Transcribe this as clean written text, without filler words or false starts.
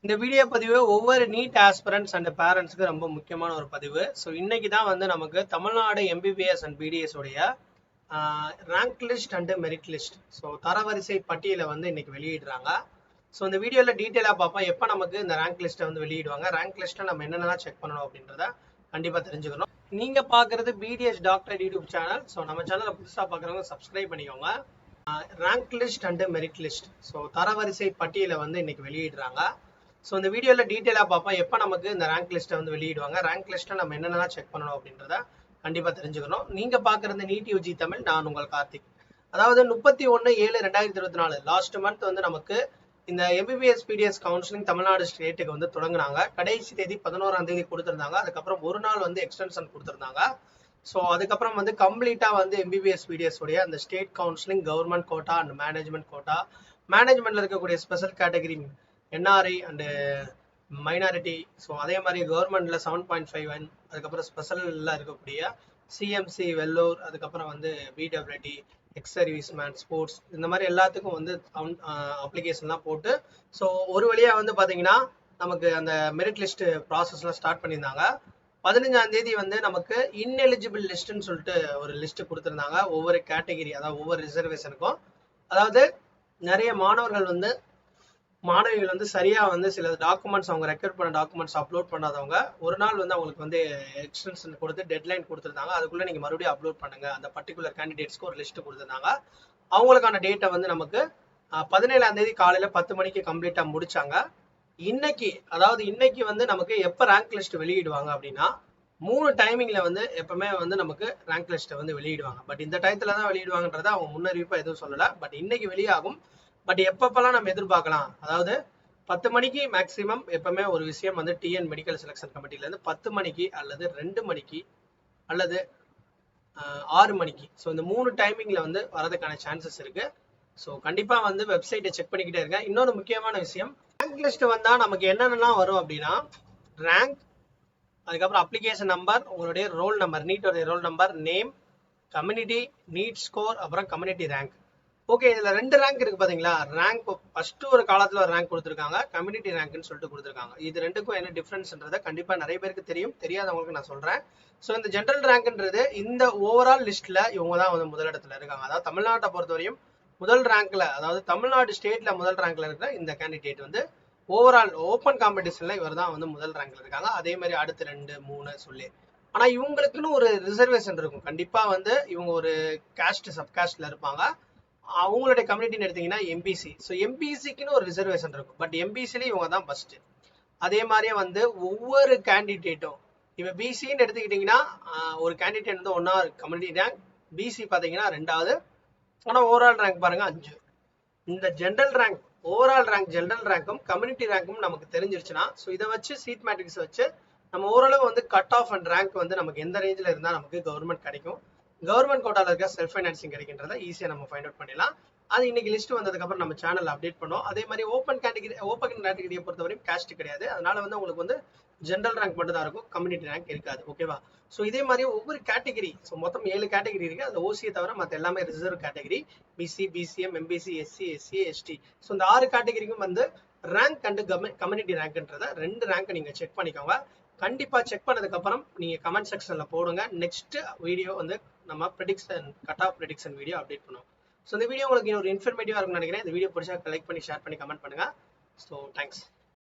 இந்த வீடியோ பதிவு ஒவ்வொரு நீட் ஆஸ்பிரண்ட்ஸ் அண்ட் பேரண்ட்ஸ்க்கு ரொம்ப முக்கியமான ஒரு பதிவு. ஸோ இன்னைக்கு தான் வந்து நமக்கு தமிழ்நாடு எம்பிபிஎஸ் அண்ட் பிடிஎஸ் உடைய rank list and merit list, so தரவரிசை பட்டியலை வந்து இன்னைக்கு வெளியிடுறாங்க. ஸோ இந்த வீடியோவில் டீட்டெயிலாக பார்ப்போம் எப்போ நமக்கு இந்த ரேங்க் லிஸ்ட்டை வந்து வெளியிடுவாங்க, ரேங்க் லிஸ்ட்டை நம்ம என்னென்னலாம் செக் பண்ணணும் அப்படின்றத கண்டிப்பாக தெரிஞ்சுக்கணும். நீங்கள் பார்க்குறது BDS doctor YouTube channel. So நம்ம சேனலை புதுசாக பார்க்குறவங்க சப்ஸ்கிரைப் பண்ணிக்கோங்க. Rank list and merit list, so தரவரிசை பட்டியலை வந்து இன்னைக்கு வெளியிடுறாங்க. ஸோ இந்த வீடியோவில் டீட்டெயிலாக பார்ப்போம் எப்போ நமக்கு இந்த ரேங்க் லிஸ்ட்டை வந்து வெளியிடுவாங்க, ரேங்க் லிஸ்ட்டை நம்ம என்னென்னலாம் செக் பண்ணணும் அப்படின்றத கண்டிப்பாக தெரிஞ்சுக்கணும். நீங்கள் பார்க்குறது நீட் யூஜி தமிழ், நான் உங்கள் கார்த்திக். அதாவது 31/7/2024 லாஸ்ட் மந்த் வந்து நமக்கு இந்த எம்பிபிஎஸ் பிடிஎஸ் கவுன்சிலிங் தமிழ்நாடு ஸ்டேட்டுக்கு வந்து தொடங்கினாங்க. கடைசி தேதி 11ஆம் தேதி கொடுத்துருந்தாங்க. அதுக்கப்புறம் ஒரு நாள் வந்து எக்ஸ்டென்ஷன் கொடுத்துருந்தாங்க. ஸோ அதுக்கப்புறம் வந்து கம்ப்ளீட்டாக வந்து எம்பிபிஎஸ் பிடிஎஸ் உடைய அந்த state counselling government quota and management quota, மேனேஜ்மெண்ட்ல இருக்கக்கூடிய special category NRI and minority, so அதே மாதிரி கவர்மெண்ட்ல 7.51, அதுக்கப்புறம் ஸ்பெஷலில் இருக்கக்கூடிய சிஎம்சி வெள்ளூர், அதுக்கப்புறம் வந்து PWD, ex service man, sports, இந்த மாதிரி எல்லாத்துக்கும் வந்து அப்ளிகேஷன்லாம் போட்டு ஸோ ஒரு வழியாக வந்து பார்த்தீங்கன்னா நமக்கு அந்த மெரிட் லிஸ்ட் ப்ராசஸ்லாம் ஸ்டார்ட் பண்ணியிருந்தாங்க. 15ஆம் தேதி வந்து நமக்கு இன்எலிஜிபிள் லிஸ்ட்னு சொல்லிட்டு ஒரு லிஸ்ட் கொடுத்துருந்தாங்க ஒவ்வொரு கேட்டகிரி, அதாவது ஒவ்வொரு ரிசர்வேஷனுக்கும். அதாவது நிறைய மாணவிகள் வந்து சரியா வந்து சில டாக்குமெண்ட்ஸ், அவங்க ரெக்வயர் பண்ண டாக்குமெண்ட்ஸ் அப்லோட் பண்ணாதவங்க ஒரு நாள் வந்து அவங்களுக்கு வந்து எக்ஸ்டென்ஷன் கொடுத்து டெட்லைன் கொடுத்துருந்தாங்க. அதுக்குள்ள நீங்க மறுபடியும் அப்லோட் பண்ணுங்க அந்த பர்டிகுலர் கேண்டிடேட்ஸ்க்கு ஒரு லிஸ்ட் கொடுத்துருந்தாங்க. அவங்களுக்கான டேட்டை வந்து நமக்கு 17ஆம் தேதி காலையில 10 மணிக்கு கம்ப்ளீட்டா முடிச்சாங்க. இன்னைக்கு வந்து நமக்கு எப்ப ரேங்க் லிஸ்ட் வெளியிடுவாங்க அப்படின்னா 3 டைமிங்ல வந்து எப்பவுமே வந்து நமக்கு ரேங்க் லிஸ்ட்டை வந்து வெளியிடுவாங்க. பட் இந்த டயத்துல தான் வெளியிடுவாங்கன்றத அவங்க முன்னறிவிப்பா எதுவும் சொல்லல. பட் இன்னைக்கு வெளியாகும். பட் எப்பப்பெல்லாம் நம்ம எதிர்பார்க்கலாம், அதாவது 10 மணிக்கு மேக்சிமம் எப்பவுமே ஒரு விஷயம் வந்து டிஎன் மெடிக்கல் செலெக்ஷன் கமிட்டில இருந்து 10 மணிக்கு அல்லது 2 மணிக்கு அல்லது 6 மணிக்கு, ஸோ இந்த 3 டைமிங்ல வந்து வரதுக்கான சான்சஸ் இருக்கு. ஸோ கண்டிப்பா வந்து வெப்சைட்டை செக் பண்ணிக்கிட்டே இருங்க. இன்னொரு முக்கியமான விஷயம், ரேங்க் லிஸ்ட் வந்தா நமக்கு என்னென்னலாம் வரும் அப்படின்னா ரேங்க், அதுக்கப்புறம் அப்ளிகேஷன் நம்பர், உங்களுடைய ரோல் நம்பர், நீட்டோடைய roll number, name, community, NEET score, அப்புறம் கம்யூனிட்டி ரேங்க். ஓகே, இதுல 2 ரேங்க் இருக்கு பாத்தீங்களா. ரேங்க் ஃபர்ஸ்ட் ஒரு காலத்துல ஒரு ரேங்க் கொடுத்துருக்காங்க, கம்யூனிட்டி ரேங்க்னு சொல்லிட்டு கொடுத்துருக்காங்க. இது ரெண்டுக்கும் என்ன டிஃபரன்ஸ்ன்றத கண்டிப்பா நிறைய பேருக்கு தெரியும், தெரியாதவங்களுக்கு நான் சொல்றேன். ஸோ இந்த ஜென்ரல் ரேங்க்ன்றது இந்த ஓவரால் லிஸ்ட்ல இவங்க தான் வந்து முதலிடத்துல இருக்காங்க. அதாவது தமிழ்நாட்டை பொறுத்தவரையும் முதல் ரேங்க்ல, அதாவது தமிழ்நாடு ஸ்டேட்ல முதல் ரேங்க்ல இருக்கிற இந்த கேண்டிடேட் வந்து ஓவரால் ஓப்பன் காம்படிஷன்ல இவர் தான் வந்து முதல் ரேங்க்ல இருக்காங்க. அதே மாதிரி அடுத்து 2, 3 சொல்லி. ஆனா இவங்களுக்குன்னு ஒரு ரிசர்வேஷன் இருக்கும். கண்டிப்பா வந்து இவங்க ஒரு காஸ்ட் சப்காஸ்ட்ல இருப்பாங்க. அவங்களுடைய கம்யூனிட்டின்னு எடுத்தீங்கன்னா எம்பிசி. ஸோ எம்பிசிக்குன்னு ஒரு ரிசர்வேஷன் இருக்கும். பட் எம்பிசில இவங்க தான் ஃபர்ஸ்ட். அதே மாதிரியே வந்து ஒவ்வொரு கேண்டிடேட்டும், இப்போ பிசின்னு எடுத்துக்கிட்டீங்கன்னா ஒரு கேண்டிடேட் வந்து 1வது கம்யூனிட்டி ரேங்க், பிசி பார்த்தீங்கன்னா 2வது. ஆனால் ஓவரால் ரேங்க் பாருங்க 5. இந்த general rank, overall rank, general ரேங்க்கும் கம்யூனிட்டி ரேங்க்கும் நமக்கு தெரிஞ்சிருச்சுன்னா, ஸோ இதை வச்சு சீட் மேட்ரிக்ஸ் வச்சு நம்ம ஓரளவு வந்து கட் ஆஃப் அண்ட் ரேங்க் வந்து நமக்கு எந்த ரேஞ்சில் இருந்தால் நமக்கு கவர்மெண்ட் கிடைக்கும், கவர்மெண்ட் கோட்டால இருக்க செல்ஃப் ஃபைனான்சிங் கிடைக்கின்றத ஈஸியாக நம்ம ஃபைண்ட் அவுட் பண்ணிடலாம். அது இன்னைக்கு லிஸ்ட் வந்ததுக்கப்புறம் நம்ம சேனல் அப்டேட் பண்ணோம். அதே மாதிரி ஓப்பன் கேட்டகரியை பொறுத்தவரைக்கும் காஸ்ட் கிடையாது. அதனால வந்து உங்களுக்கு வந்து ஜென்ரல் ரேங்க் மட்டும் தான் இருக்கும், கம்யூனிட்டி ரேங்க் இருக்காது. ஓகேவா? ஸோ இதே மாதிரி ஒவ்வொரு கேட்டகரி, ஸோ மொத்தம் 7 கேட்டகரி இருக்கு. அந்த ஓசியை தவிர மற்ற எல்லாமே reserve category, BC, BCM, MBC, SC, SC, ST. So இந்த 6 கேட்டகரிக்கும் வந்து ரேங்க் அண்ட் கம்யூனிட்டி ரேங்க்ன்றத 2 ரேங்க் நீங்க செக் பண்ணிக்கோங்க. கண்டிப்பா செக் பண்ணதுக்கு அப்புறம் நீங்க கமெண்ட் செக்ஷன்ல போடுங்க. நெக்ஸ்ட் வீடியோ வந்து நம்ம prediction, cut off prediction video update பண்ணுவோம். ஸோ இந்த வீடியோ உங்களுக்கு ஒரு இன்ஃபர்மேட்டிவா இருக்கும்னு நினைக்கிறேன். இந்த வீடியோ பிடிச்சா லைக் பண்ணி, ஷேர் பண்ணி, கமெண்ட் பண்ணுங்க. So thanks.